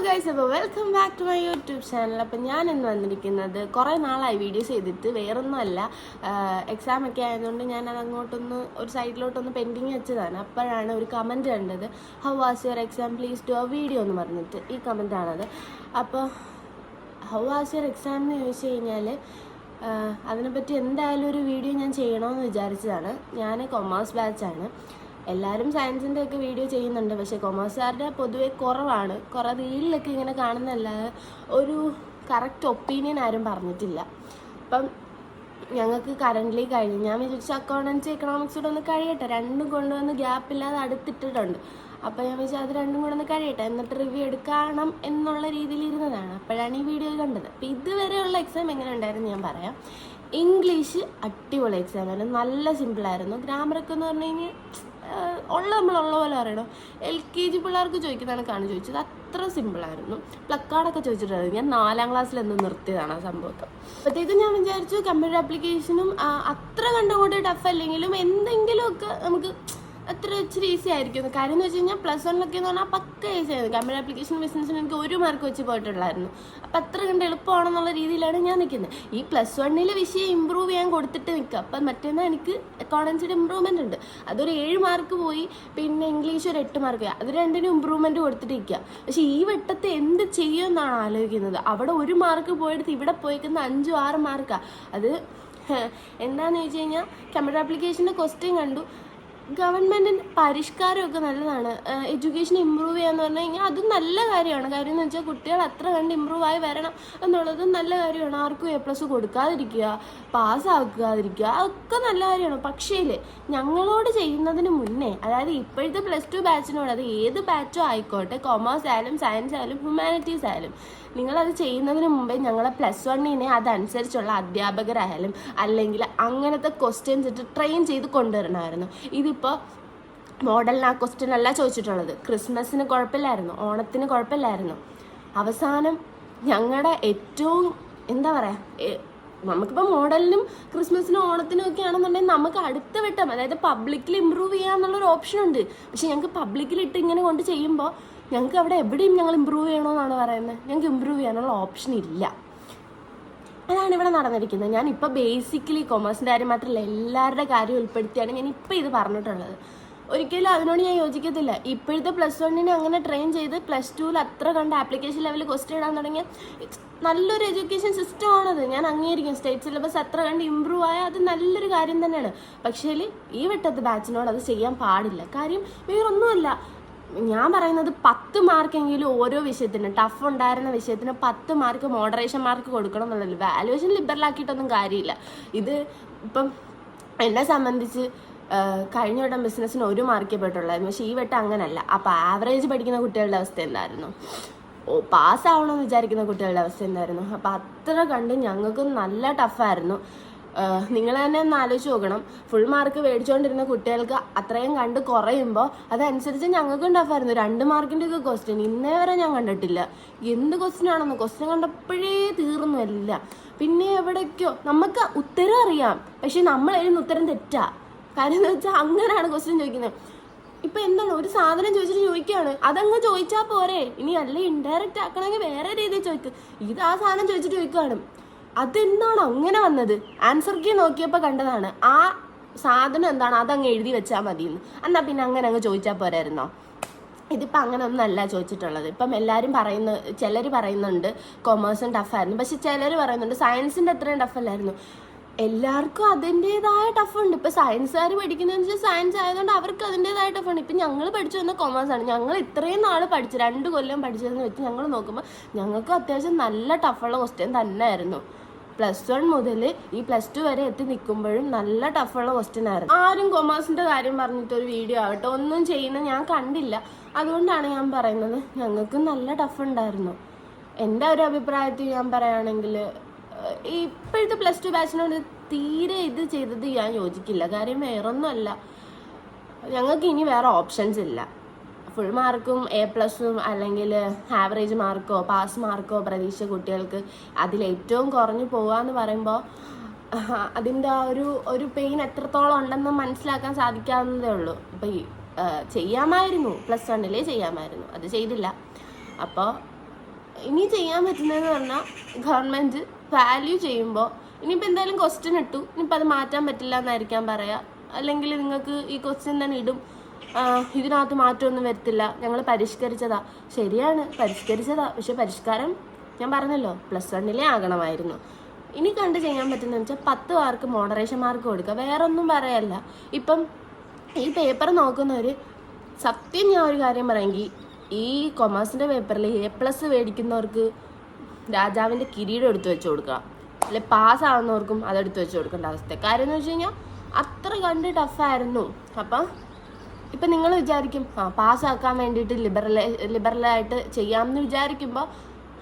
Guys, അപ്പോൾ welcome back to my YouTube channel. അപ്പം ഞാൻ ഇന്ന് വന്നിരിക്കുന്നത് കുറേ നാളായി വീഡിയോസ് ചെയ്തിട്ട്, വേറൊന്നുമല്ല, എക്സാമൊക്കെ ആയതുകൊണ്ട് ഞാൻ അത് അങ്ങോട്ടൊന്ന് ഒരു സൈഡിലോട്ടൊന്ന് പെൻഡിങ് വെച്ചതാണ്. അപ്പോഴാണ് ഒരു കമൻറ്റ് കണ്ടത്, how was your exam, please do A video എന്ന് പറഞ്ഞിട്ട്. ഈ കമൻറ്റാണത്. അപ്പോൾ ഹൗ വാസ് യുവർ എക്സാം എന്ന് ചോദിച്ചു കഴിഞ്ഞാൽ അതിനെപ്പറ്റി എന്തായാലും ഒരു വീഡിയോ ഞാൻ ചെയ്യണമെന്ന് വിചാരിച്ചതാണ്. ഞാൻ കൊമേഴ്സ് ബാച്ചാണ്. എല്ലാവരും സയൻസിൻ്റെ ഒക്കെ വീഡിയോ ചെയ്യുന്നുണ്ട്, പക്ഷേ കൊമേഴ്സുകാരുടെ പൊതുവെ കുറവാണ്. കുറേ റീലിലൊക്കെ ഇങ്ങനെ കാണുന്നതല്ലാതെ ഒരു കറക്റ്റ് ഒപ്പീനിയൻ ആരും പറഞ്ഞിട്ടില്ല. അപ്പം ഞങ്ങൾക്ക് കറൻ്റ്ലി കഴിഞ്ഞു. ഞാൻ വിചാരിച്ചു അക്കൗണ്ടൻസി എക്കണോമിക്സ് കൂടെ ഒന്ന് കഴിയട്ടെ, രണ്ടും കൊണ്ടുവന്ന് ഗ്യാപ്പില്ലാതെ അടുത്തിട്ടിട്ടുണ്ട്. അപ്പോൾ ഞാൻ വിചാരിച്ചു അത് രണ്ടും കൂടെ ഒന്ന് കഴിയട്ടെ, എന്നിട്ട് റിവ്യൂ എടുക്കണം എന്നുള്ള രീതിയിൽ ഇരുന്നതാണ്. അപ്പോഴാണ് ഈ വീഡിയോ കണ്ടത്. അപ്പോൾ ഇതുവരെയുള്ള എക്സാം എങ്ങനെ ഉണ്ടായിരുന്നു ഞാൻ പറയാം. ഇംഗ്ലീഷ് അടിപൊളി എക്സാമായിരുന്നു, നല്ല സിമ്പിളായിരുന്നു. ഗ്രാമറൊക്കെ എന്ന് പറഞ്ഞു കഴിഞ്ഞാൽ നമ്മളുള്ള പോലെ അറിയണം. LKG പിള്ളേർക്ക് ചോദിക്കുന്നതാണ് ചോദിച്ചത്, അത്ര സിമ്പിളായിരുന്നു. പ്ലക്കാർഡൊക്കെ ചോദിച്ചിട്ടുണ്ടായിരുന്നു. ഞാൻ 4ാം ക്ലാസ്സിൽ എന്തോ നിർത്തിയതാണ് ആ സംഭവമൊക്കെ. അപ്പോഴത്തേക്കും ഞാൻ വിചാരിച്ചു കമ്പ്യൂട്ടർ ആപ്ലിക്കേഷനും അത്ര കണ്ടുകൊണ്ട് ടഫ് അല്ലെങ്കിലും എന്തെങ്കിലുമൊക്കെ നമുക്ക് അത്ര ഇച്ചിരി ഈസി ആയിരിക്കും. കാര്യം എന്ന് വെച്ച് കഴിഞ്ഞാൽ +1 എന്ന് പറഞ്ഞാൽ പക്ക ഈസി ആയിരുന്നു. കമ്പ്യൂട്ടർ ആപ്ലിക്കേഷൻ ബിസിനസ്സിന് എനിക്ക് 1 മാർക്ക് വെച്ച് പോയിട്ടുള്ളായിരുന്നു. അപ്പം അത്ര കണ്ട് എളുപ്പമാണെന്നുള്ള രീതിയിലാണ് ഞാൻ നിൽക്കുന്നത്. ഈ +1 വിഷയം ഇമ്പ്രൂവ് ചെയ്യാൻ കൊടുത്തിട്ട് നിൽക്കുക. അപ്പം മറ്റേന്ന് എനിക്ക് അക്കൗണ്ടൻസിയുടെ ഇമ്പ്രൂവ്മെൻ്റ് ഉണ്ട്, അതൊരു 7 മാർക്ക് പോയി. പിന്നെ ഇംഗ്ലീഷ് ഒരു 8 മാർക്ക് പോയി. അത് രണ്ടിനും ഇമ്പ്രൂവ്മെൻറ്റ് കൊടുത്തിട്ട് നിൽക്കുക. പക്ഷേ ഈ വട്ടത്തെ എന്ത് ചെയ്യുമെന്നാണ് ആലോചിക്കുന്നത്. അവിടെ 1 മാർക്ക് പോയെടുത്ത് ഇവിടെ പോയിക്കുന്ന 5-6 മാർക്കാണ്. അത് എന്താണെന്ന് ചോദിച്ചു കഴിഞ്ഞാൽ കമ്പ്യൂട്ടർ ആപ്ലിക്കേഷൻ്റെ ക്വസ്റ്റ്യൻ കണ്ടു. ഗവൺമെൻറ്റിൻ്റെ പരിഷ്കാരമൊക്കെ നല്ലതാണ്. എഡ്യൂക്കേഷൻ ഇമ്പ്രൂവ് ചെയ്യാന്ന് പറഞ്ഞു കഴിഞ്ഞാൽ അതും നല്ല കാര്യമാണ്. കാര്യം എന്ന് വെച്ചാൽ കുട്ടികൾ അത്ര കണ്ട് ഇമ്പ്രൂവ് ആയി വരണം എന്നുള്ളതും നല്ല കാര്യമാണ്. ആർക്കും A+ കൊടുക്കാതിരിക്കുക, പാസ്സാക്കാതിരിക്കുക, അതൊക്കെ നല്ല കാര്യമാണ്. പക്ഷേ ഞങ്ങളോട് ചെയ്യുന്നതിന് മുന്നേ, അതായത് ഇപ്പോഴത്തെ +2 ബാച്ചിനോട്, അത് ഏത് ബാച്ചോ ആയിക്കോട്ടെ, കൊമേഴ്സ് ആയാലും സയൻസ് ആയാലും ഹ്യൂമാനിറ്റീസ് ആയാലും, നിങ്ങളത് ചെയ്യുന്നതിന് മുമ്പേ ഞങ്ങളെ +1 അതനുസരിച്ചുള്ള അധ്യാപകരായാലും അല്ലെങ്കിൽ അങ്ങനത്തെ ക്വസ്റ്റ്യൻസ് ഇട്ട് ട്രെയിൻ ചെയ്ത് കൊണ്ടുവരണമായിരുന്നു. ഇതിപ്പോൾ മോഡലിന് ആ ക്വസ്റ്റ്യൻ അല്ല ചോദിച്ചിട്ടുള്ളത്. ക്രിസ്മസിന് കുഴപ്പമില്ലായിരുന്നു, ഓണത്തിന് കുഴപ്പമില്ലായിരുന്നു. അവസാനം ഞങ്ങളുടെ ഏറ്റവും എന്താ പറയുക, നമുക്കിപ്പോൾ മോഡലിനും ക്രിസ്മസിനും ഓണത്തിനും ഒക്കെ ആണെന്നുണ്ടെങ്കിൽ നമുക്ക് അടുത്ത വട്ടം, അതായത് പബ്ലിക്കിൽ ഇമ്പ്രൂവ് ചെയ്യാന്നുള്ളൊരു ഓപ്ഷൻ ഉണ്ട്. പക്ഷെ ഞങ്ങൾക്ക് പബ്ലിക്കിലിട്ട് ഇങ്ങനെ കൊണ്ട് ചെയ്യുമ്പോൾ ഞങ്ങൾക്ക് അവിടെ എവിടെയും ഞങ്ങൾ ഇമ്പ്രൂവ് ചെയ്യണമെന്നാണ് പറയുന്നത്. ഞങ്ങൾക്ക് ഇമ്പ്രൂവ് ചെയ്യാനുള്ള ഓപ്ഷൻ ഇല്ല. അതാണ് ഇവിടെ നടന്നിരിക്കുന്നത്. ഞാനിപ്പോൾ ബേസിക്കലി കൊമേഴ്സിൻ്റെ കാര്യം മാത്രമല്ല, എല്ലാവരുടെ കാര്യം ഉൾപ്പെടുത്തിയാണ് ഞാനിപ്പോൾ ഇത് പറഞ്ഞിട്ടുള്ളത്. ഒരിക്കലും അതിനോട് ഞാൻ യോജിക്കത്തില്ല. ഇപ്പോഴത്തെ +1 അങ്ങനെ ട്രെയിൻ ചെയ്ത് +2 അത്ര കണ്ട് ആപ്ലിക്കേഷൻ ലെവലിൽ ക്വസ്റ്റ്യൻ ഇടാൻ തുടങ്ങിയ നല്ലൊരു എഡ്യൂക്കേഷൻ സിസ്റ്റമാണത്. ഞാൻ അംഗീകരിക്കും. സ്റ്റേറ്റ് സിലബസ് അത്ര കണ്ട് ഇമ്പ്രൂവ് ആയാൽ അത് നല്ലൊരു കാര്യം തന്നെയാണ്. പക്ഷേ ഈ വട്ടത്തെ ബാച്ചിനോട് അത് ചെയ്യാൻ പാടില്ല. കാര്യം വേറൊന്നുമല്ല, ഞാൻ പറയുന്നത് 10 മാർക്കെങ്കിലും ഓരോ വിഷയത്തിന്, ടഫ് ഉണ്ടായിരുന്ന വിഷയത്തിന് 10 മാർക്ക് മോഡറേഷൻ മാർക്ക് കൊടുക്കണം എന്നുള്ളതിൽ വാല്യുവേഷൻ ലിബറലാക്കിയിട്ടൊന്നും കാര്യമില്ല. ഇത് ഇപ്പം എന്നെ സംബന്ധിച്ച് കഴിഞ്ഞ വട്ടം ബിസിനസ്സിന് 1 മാർക്കേ പോയിട്ടുള്ളായിരുന്നു. പക്ഷേ ഈ വട്ടം അങ്ങനല്ല. അപ്പോൾ ആവറേജ് പഠിക്കുന്ന കുട്ടികളുടെ അവസ്ഥ എന്തായിരുന്നു, പാസ്സാവണമെന്ന് വിചാരിക്കുന്ന കുട്ടികളുടെ അവസ്ഥ എന്തായിരുന്നു. അപ്പോൾ അത്ര കണ്ട് ഞങ്ങൾക്ക് നല്ല ടഫായിരുന്നു. നിങ്ങൾ തന്നെ ഒന്ന് ആലോചിച്ച് നോക്കണം. ഫുൾ മാർക്ക് മേടിച്ചുകൊണ്ടിരുന്ന കുട്ടികൾക്ക് അത്രയും കണ്ട് കുറയുമ്പോൾ അതനുസരിച്ച് ഞങ്ങൾക്കും ടഫായിരുന്നു. 2 മാർക്കിൻ്റെ ഒക്കെ ക്വസ്റ്റ്യൻ ഇന്നേ വരെ ഞാൻ കണ്ടിട്ടില്ല. എന്ത് ക്വസ്റ്റ്യൻ ആണെന്ന് ക്വസ്റ്റ്യൻ കണ്ടപ്പോഴേ തീർന്നു എല്ലാം. പിന്നെ എവിടേക്കോ നമുക്ക് ഉത്തരം അറിയാം, പക്ഷെ നമ്മളതിന് ഉത്തരം തെറ്റാ. കാര്യം എന്ന് വെച്ചാൽ അങ്ങനെയാണ് ക്വസ്റ്റ്യൻ ചോദിക്കുന്നത്. ഇപ്പം എന്താണ്, ഒരു സാധനം ചോദിച്ചിട്ട് ചോദിക്കുകയാണ്, അതങ്ങ് ചോദിച്ചാൽ പോരെ. ഇനി അല്ലെ ഇൻഡയറക്റ്റ് ആക്കണമെങ്കിൽ വേറെ രീതിയിൽ ചോദിക്കും. ഇത് ആ സാധനം ചോദിച്ചിട്ട് ചോദിക്കുകയാണ്. അതെന്താണ് അങ്ങനെ വന്നത്, ആൻസർ കീ നോക്കിയപ്പോൾ കണ്ടതാണ്. ആ സാധനം എന്താണ് അതങ്ങ് എഴുതി വെച്ചാൽ മതിയെന്ന്. എന്നാൽ പിന്നെ അങ്ങനെ അങ്ങ് ചോദിച്ചാൽ പോരായിരുന്നോ? ഇതിപ്പോൾ അങ്ങനെ ഒന്നല്ല ചോദിച്ചിട്ടുള്ളത്. ഇപ്പം എല്ലാവരും ചിലർ പറയുന്നുണ്ട് കൊമേഴ്സും ടഫായിരുന്നു, പക്ഷെ ചിലർ പറയുന്നുണ്ട് സയൻസിൻ്റെ അത്രയും ടഫല്ലായിരുന്നു. എല്ലാവർക്കും അതിൻ്റേതായ ടഫുണ്ട്. ഇപ്പോൾ സയൻസുകാർ പഠിക്കുന്നതെന്ന് വെച്ചാൽ സയൻസ് ആയതുകൊണ്ട് അവർക്ക് അതിൻ്റേതായ ടഫുണ്ട്. ഇപ്പം ഞങ്ങൾ പഠിച്ചു വന്ന കൊമേഴ്സാണ്. ഞങ്ങൾ ഇത്രയും നാൾ പഠിച്ചു, 2 കൊല്ലം പഠിച്ചതെന്ന് വെച്ച് ഞങ്ങൾ നോക്കുമ്പോൾ ഞങ്ങൾക്ക് അത്യാവശ്യം നല്ല ടഫുള്ള ക്വസ്റ്റ്യൻ തന്നെയായിരുന്നു. +1 മുതൽ ഈ +2 വരെ എത്തി നിൽക്കുമ്പോഴും നല്ല ടഫുള്ള ക്വസ്റ്റ്യൻ ആയിരുന്നു. ആരും കൊമേഴ്സിൻ്റെ കാര്യം പറഞ്ഞിട്ടൊരു വീഡിയോ ആവട്ടെ ഒന്നും ചെയ്യുന്നത് ഞാൻ കണ്ടില്ല. അതുകൊണ്ടാണ് ഞാൻ പറയുന്നത് ഞങ്ങൾക്ക് നല്ല ടഫ് ഉണ്ടായിരുന്നു. എൻ്റെ ഒരു അഭിപ്രായത്തിൽ ഞാൻ പറയുകയാണെങ്കിൽ ഇപ്പോഴത്തെ +2 ബാച്ചിനോട് തീരെ ഇത് ചെയ്തത് ഞാൻ യോജിക്കില്ല. കാര്യം വേറൊന്നുമല്ല, ഞങ്ങൾക്ക് ഇനി വേറെ ഓപ്ഷൻസ് ഇല്ല. ഫുൾ മാർക്കും A+ അല്ലെങ്കിൽ ആവറേജ് മാർക്കോ പാസ് മാർക്കോ പ്രതീക്ഷ കുട്ടികൾക്ക് അതിലേറ്റവും കുറഞ്ഞു പോകാന്ന് പറയുമ്പോൾ അതിൻ്റെ ആ ഒരു പെയിൻ എത്രത്തോളം ഉണ്ടെന്ന് മനസ്സിലാക്കാൻ സാധിക്കാവുന്നതേ ഉള്ളൂ. ഇപ്പം ചെയ്യാമായിരുന്നു, +1 ചെയ്യാമായിരുന്നു, അത് ചെയ്തില്ല. അപ്പോൾ ഇനി ചെയ്യാൻ പറ്റുന്നതെന്ന് പറഞ്ഞാൽ ഗവൺമെൻറ് വാല്യൂ ചെയ്യുമ്പോൾ ഇനിയിപ്പോൾ എന്തായാലും ക്വസ്റ്റ്യൻ ഇട്ടു, ഇനിയിപ്പോൾ അത് മാറ്റാൻ പറ്റില്ല എന്നായിരിക്കാം പറയാം. അല്ലെങ്കിൽ നിങ്ങൾക്ക് ഈ ക്വസ്റ്റ്യൻ തന്നെ ഇടും, ഇതിനകത്ത് മാറ്റമൊന്നും വരത്തില്ല, ഞങ്ങൾ പരിഷ്കരിച്ചതാ. ശരിയാണ്, പരിഷ്കരിച്ചതാ. പക്ഷെ പരിഷ്കാരം ഞാൻ പറഞ്ഞല്ലോ +1 ആകണമായിരുന്നു. ഇനി കണ്ട് ചെയ്യാൻ പറ്റുന്നതെന്ന് വെച്ചാൽ 10 മാർക്ക് മോഡറേഷൻ മാർക്ക് കൊടുക്കുക, വേറൊന്നും പറയല്ല. ഇപ്പം ഈ പേപ്പർ നോക്കുന്നവർ സത്യം ഞാൻ ഒരു കാര്യം പറയാമെങ്കിൽ ഈ കൊമേഴ്സിൻ്റെ പേപ്പറിൽ A+ മേടിക്കുന്നവർക്ക് രാജാവിൻ്റെ കിരീടം എടുത്ത് വെച്ച് കൊടുക്കുക, അല്ലെ പാസ്സാവുന്നവർക്കും അതെടുത്ത് വെച്ച് കൊടുക്കേണ്ട അവസ്ഥ. കാര്യം എന്ന് വെച്ച് കഴിഞ്ഞാൽ അത്ര കണ്ട് ടഫായിരുന്നു. അപ്പം ഇപ്പം നിങ്ങൾ വിചാരിക്കും പാസ്സാക്കാൻ വേണ്ടിയിട്ട് ലിബറലായിട്ട് ചെയ്യാമെന്ന് വിചാരിക്കുമ്പോൾ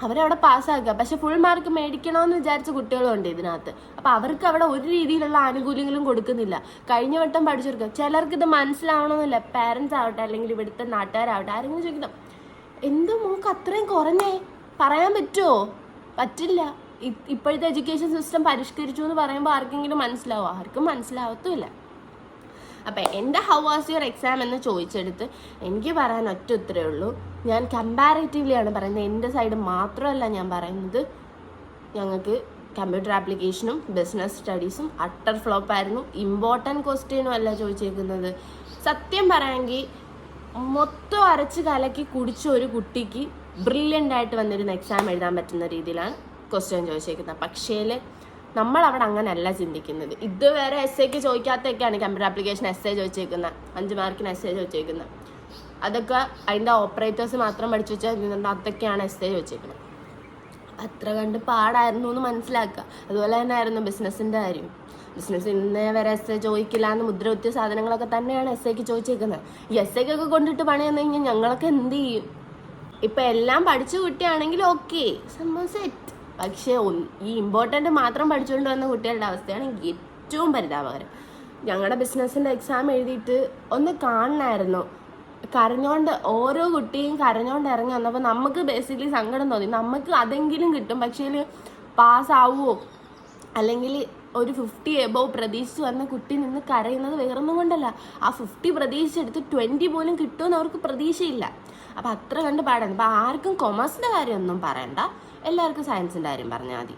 അവരവിടെ പാസ്സാക്കുക, പക്ഷെ ഫുൾ മാർക്ക് മേടിക്കണമെന്ന് വിചാരിച്ച കുട്ടികളുണ്ട് ഇതിനകത്ത്. അപ്പം അവർക്ക് അവിടെ ഒരു രീതിയിലുള്ള ആനുകൂല്യങ്ങളും കൊടുക്കുന്നില്ല. കഴിഞ്ഞ വട്ടം പഠിച്ചെടുക്കുക, ചിലർക്ക് ഇത് മനസ്സിലാവണമെന്നില്ല. പാരൻസ് ആവട്ടെ അല്ലെങ്കിൽ ഇവിടുത്തെ നാട്ടുകാരാവട്ടെ ആരെങ്കിലും ചോദിക്കണം, എന്ത് മോക്ക് അത്രയും കുറഞ്ഞേ, പറയാൻ പറ്റുമോ? പറ്റില്ല. ഇപ്പോഴത്തെ എഡ്യൂക്കേഷൻ സിസ്റ്റം പരിഷ്കരിച്ചു എന്ന് പറയുമ്പോൾ ആർക്കെങ്കിലും മനസ്സിലാവും? ആർക്കും മനസ്സിലാവത്തുമില്ല. അപ്പം എൻ്റെ ഹൗ വാസ് യുവർ എക്സാം എന്ന് ചോദിച്ചെടുത്ത് എനിക്ക് പറയാൻ ഒറ്റ ഉത്തരവേ ഉള്ളൂ. ഞാൻ കമ്പാരിറ്റീവ്ലി ആണ് പറയുന്നത്, എൻ്റെ സൈഡ് മാത്രമല്ല ഞാൻ പറയുന്നത്. ഞങ്ങൾക്ക് കമ്പ്യൂട്ടർ ആപ്ലിക്കേഷനും ബിസിനസ് സ്റ്റഡീസും അട്ടർ ഫ്ലോപ്പായിരുന്നു. ഇമ്പോർട്ടൻറ്റ് ക്വസ്റ്റ്യനും അല്ല ചോദിച്ചേക്കുന്നത്. സത്യം പറയാമെങ്കിൽ മൊത്തം അരച്ച് കലക്കി കുടിച്ച ഒരു കുട്ടിക്ക് ബ്രില്യൻ്റ് ആയിട്ട് വന്നിരുന്ന എക്സാം എഴുതാൻ പറ്റുന്ന രീതിയിലാണ് ക്വസ്റ്റ്യൻ ചോദിച്ചേക്കുന്നത്. പക്ഷേ നമ്മളവിടെ അങ്ങനെയല്ല ചിന്തിക്കുന്നത്. ഇതുവരെ എസ്സേക്ക് ചോദിക്കാത്തൊക്കെയാണ് കമ്പ്യൂട്ടർ ആപ്ലിക്കേഷൻ എസ്സേ ചോദിച്ചേക്കുന്നത്, 5 മാർക്കിന് എസ്സേ ചോദിച്ചേക്കുന്നത്. അതൊക്കെ അതിൻ്റെ ഓപ്പറേറ്റേഴ്സ് മാത്രം പഠിച്ചു വെച്ചാൽ അതൊക്കെയാണ് എസ്സേ ചോദിച്ചേക്കുന്നത്. അത്ര കണ്ട് പാടായിരുന്നു എന്ന് മനസ്സിലാക്കുക. അതുപോലെ തന്നെ ആയിരുന്നു ബിസിനസ്സിൻ്റെ കാര്യം. ബിസിനസ് ഇന്നേ വരെ എസ്സേ ചോദിക്കില്ല എന്ന് മുദ്ര കുത്തിയ സാധനങ്ങളൊക്കെ തന്നെയാണ് എസ്സേക്ക് ചോദിച്ചേക്കുന്നത്. ഈ എസ്സേക്കൊക്കെ കൊണ്ടിട്ട് പണി വന്നു കഴിഞ്ഞാൽ ഞങ്ങളൊക്കെ എന്ത് ചെയ്യും? ഇപ്പം എല്ലാം പഠിച്ചു കുട്ടിയാണെങ്കിൽ ഓക്കെ, സംഭവം സെറ്റ്. പക്ഷേ ഈ ഇമ്പോർട്ടൻ്റ് മാത്രം പഠിച്ചുകൊണ്ട് വന്ന കുട്ടികളുടെ അവസ്ഥയാണ് ഏറ്റവും പരിതാപകരം. ഞങ്ങളുടെ ബിസിനസ്സിൻ്റെ എക്സാം എഴുതിയിട്ട് ഒന്ന് കാണണമായിരുന്നു. കരഞ്ഞോണ്ട് ഓരോ കുട്ടിയും കരഞ്ഞോണ്ട് ഇറങ്ങി വന്നപ്പോൾ നമുക്ക് ബേസിക്കലി സങ്കടം തോന്നി. നമുക്ക് അതെങ്കിലും കിട്ടും, പക്ഷേ പാസ്സാവുമോ അല്ലെങ്കിൽ ഒരു 50 എബോവ് പ്രതീക്ഷിച്ച് വന്ന കുട്ടി നിന്ന് കരയുന്നത് വേറൊന്നും കൊണ്ടല്ല, ആ 50 പ്രതീക്ഷിച്ചെടുത്ത് 20 പോലും കിട്ടുമെന്ന് അവർക്ക് പ്രതീക്ഷയില്ല. അപ്പം അത്ര കണ്ട് പാടാണ്. അപ്പം ആർക്കും കൊമേഴ്സിൻ്റെ കാര്യമൊന്നും പറയണ്ട, എല്ലാവർക്കും സയൻസിൻ്റെ കാര്യം പറഞ്ഞാൽ മതി.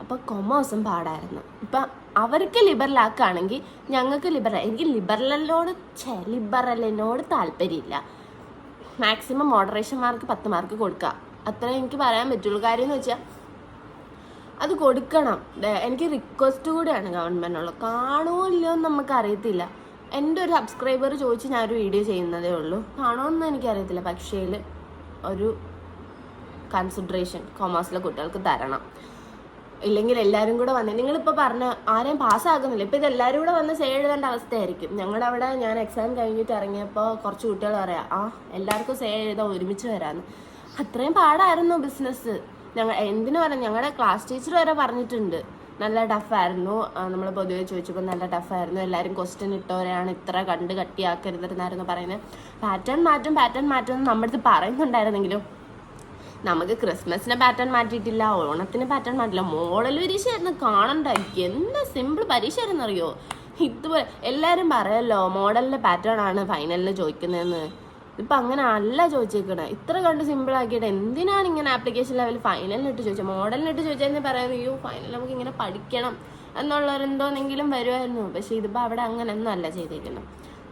അപ്പോൾ കൊമേഴ്സും പാടായിരുന്നു. ഇപ്പം അവർക്ക് ലിബറലാക്കുകയാണെങ്കിൽ ഞങ്ങൾക്ക് എനിക്ക് ലിബറലിനോട് താല്പര്യമില്ല. മാക്സിമം മോഡറേഷൻ മാർക്ക് 10 മാർക്ക് കൊടുക്കുക, അത്രേ എനിക്ക് പറയാൻ പറ്റുള്ളൂ. കാര്യം എന്ന് വെച്ചാൽ അത് കൊടുക്കണം. എനിക്ക് റിക്വസ്റ്റ് കൂടിയാണ് ഗവൺമെൻറ്റിനുള്ള. കാണുമോ ഇല്ലയോ എന്ന് നമുക്കറിയത്തില്ല. എൻ്റെ ഒരു സബ്സ്ക്രൈബർ ചോദിച്ച് ഞാനൊരു വീഡിയോ ചെയ്യുന്നതേ ഉള്ളൂ, കാണുമെന്ന് എനിക്കറിയത്തില്ല. പക്ഷേ ഒരു കൺസിഡറേഷൻ കൊമേഴ്സിലെ കുട്ടികൾക്ക് തരണം. ഇല്ലെങ്കിൽ എല്ലാവരും കൂടെ വന്ന് നിങ്ങളിപ്പോൾ പറഞ്ഞ ആരെയും പാസ്സാക്കുന്നില്ല. ഇപ്പോൾ ഇതെല്ലാവരും കൂടെ വന്ന് സേ എഴുതേണ്ട അവസ്ഥയായിരിക്കും. ഞങ്ങളുടെ അവിടെ ഞാൻ എക്സാം കഴിഞ്ഞിട്ട് ഇറങ്ങിയപ്പോൾ കുറച്ച് കുട്ടികൾ പറയാം എല്ലാവർക്കും സേ എഴുതാൻ ഒരുമിച്ച് വരാമെന്ന്. അത്രയും പാടായിരുന്നു ബിസിനസ്. എന്തിനു പറയാം, ഞങ്ങളുടെ ക്ലാസ് ടീച്ചർ വരെ പറഞ്ഞിട്ടുണ്ട് നല്ല ടഫായിരുന്നു. നമ്മൾ പൊതുവെ ചോദിച്ചപ്പോൾ നല്ല ടഫായിരുന്നു, എല്ലാവരും ക്വസ്റ്റ്യൻ ഇട്ടവരെയാണ് ഇത്ര കണ്ട് കട്ടിയാക്കരുതെന്നായിരുന്നു പറയുന്നത്. പാറ്റേൺ മാറ്റും എന്ന് നമ്മുടെ അടുത്ത് പറയുന്നുണ്ടായിരുന്നെങ്കിലും നമുക്ക് ക്രിസ്മസിന് പാറ്റേൺ മാറ്റിയിട്ടില്ല, ഓണത്തിന് പാറ്റേൺ മാറ്റില്ല. മോഡൽ പരീക്ഷയായിരുന്നു കാണണ്ട, എന്താ സിമ്പിൾ പരീക്ഷയായിരുന്നു അറിയോ. ഇതുപോലെ എല്ലാവരും പറയല്ലോ മോഡലിൻ്റെ പാറ്റേൺ ആണ് ഫൈനലിന് ചോദിക്കുന്നതെന്ന്. ഇപ്പം അങ്ങനെ അല്ല ചോദിച്ചേക്കണേ. ഇത്ര കണ്ട് സിമ്പിളാക്കിയിട്ട് എന്തിനാണ് ഇങ്ങനെ ആപ്ലിക്കേഷൻ ലെവൽ ഫൈനലിനിട്ട് ചോദിച്ചത്? മോഡലിനിട്ട് ചോദിച്ചതെന്ന് പറയുന്നത് അയ്യോ ഫൈനൽ നമുക്ക് ഇങ്ങനെ പഠിക്കണം എന്നുള്ളവരെന്തോന്നെങ്കിലും വരുമായിരുന്നു. പക്ഷേ ഇതിപ്പോൾ അവിടെ അങ്ങനെയൊന്നും അല്ല ചെയ്തേക്കണം.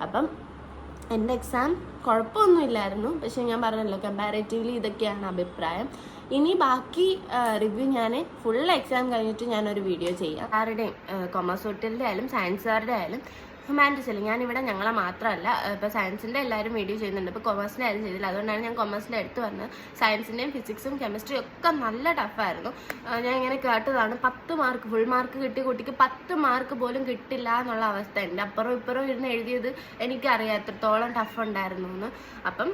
അപ്പം എൻ്റെ എക്സാം കുഴപ്പമൊന്നുമില്ലായിരുന്നു. പക്ഷേ ഞാൻ പറഞ്ഞല്ലോ കമ്പാരേറ്റീവ്ലി ഇതൊക്കെയാണ് അഭിപ്രായം. ഇനി ബാക്കി റിവ്യൂ ഞാൻ ഫുൾ എക്സാം കഴിഞ്ഞിട്ട് ഞാനൊരു വീഡിയോ ചെയ്യാം. ആരുടെയും കൊമേഴ്സ് കുട്ടികളുടെ ആയാലും സയൻസുകാരുടെ ആയാലും ഹ്യൂമാനിറ്റീസിൽ ഞാനിവിടെ ഞങ്ങളെ മാത്രമല്ല, ഇപ്പോൾ സയൻസിൻ്റെ എല്ലാവരും വീഡിയോ ചെയ്യുന്നുണ്ട്. ഇപ്പോൾ കൊമേഴ്സിൻ്റെ ആരും ചെയ്തില്ല, അതുകൊണ്ടാണ് ഞാൻ കൊമേഴ്സിൻ്റെ എടുത്ത് പറഞ്ഞത്. സയൻസിൻ്റെയും ഫിസിക്സും കെമിസ്ട്രിയും ഒക്കെ നല്ല ടഫായിരുന്നു. ഞാൻ ഇങ്ങനെ കേട്ടതാണ് 10 മാർക്ക് ഫുൾ മാർക്ക് കിട്ടിയ കുട്ടിക്ക് 10 മാർക്ക് പോലും കിട്ടില്ല എന്നുള്ള അവസ്ഥ. എൻ്റെ അപ്പുറം ഇപ്പുറം ഇരുന്ന് എഴുതിയത് എനിക്കറിയാം എത്രത്തോളം ടഫ് ഉണ്ടായിരുന്നു എന്ന്. അപ്പം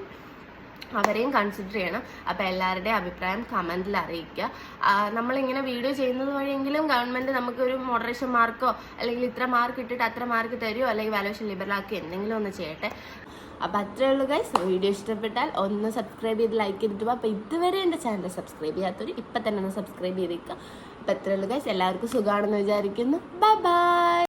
അവരെയും കൺസിഡർ ചെയ്യണം. അപ്പോൾ എല്ലാവരുടെയും അഭിപ്രായം കമൻറ്റിൽ അറിയിക്കുക. നമ്മളിങ്ങനെ വീഡിയോ ചെയ്യുന്നത് വഴിയെങ്കിലും ഗവൺമെൻറ് നമുക്കൊരു മോഡറേഷൻ മാർക്കോ അല്ലെങ്കിൽ ഇത്ര മാർക്ക് ഇട്ടിട്ട് അത്ര മാർക്ക് തരുമോ അല്ലെങ്കിൽ വാല്യൂഷൻ ലിബറലാക്കി എന്തെങ്കിലും ഒന്ന് ചെയ്യട്ടെ. അപ്പോൾ അത്രേ ഉള്ളൂ ഗൈസ്. വീഡിയോ ഇഷ്ടപ്പെട്ടാൽ ഒന്ന് സബ്സ്ക്രൈബ് ചെയ്ത് ലൈക്ക് ചെയ്തിട്ട് പോകുക. അപ്പോൾ ഇതുവരെ എൻ്റെ ചാനൽ സബ്സ്ക്രൈബ് ചെയ്യാത്തവർ ഇപ്പം തന്നെ ഒന്ന് സബ്സ്ക്രൈബ് ചെയ്തേക്കുക. അപ്പോൾ അത്രേ ഉള്ളൂ ഗൈസ്. എല്ലാവർക്കും സുഖമാണെന്ന് വിചാരിക്കുന്നു. Bye bye.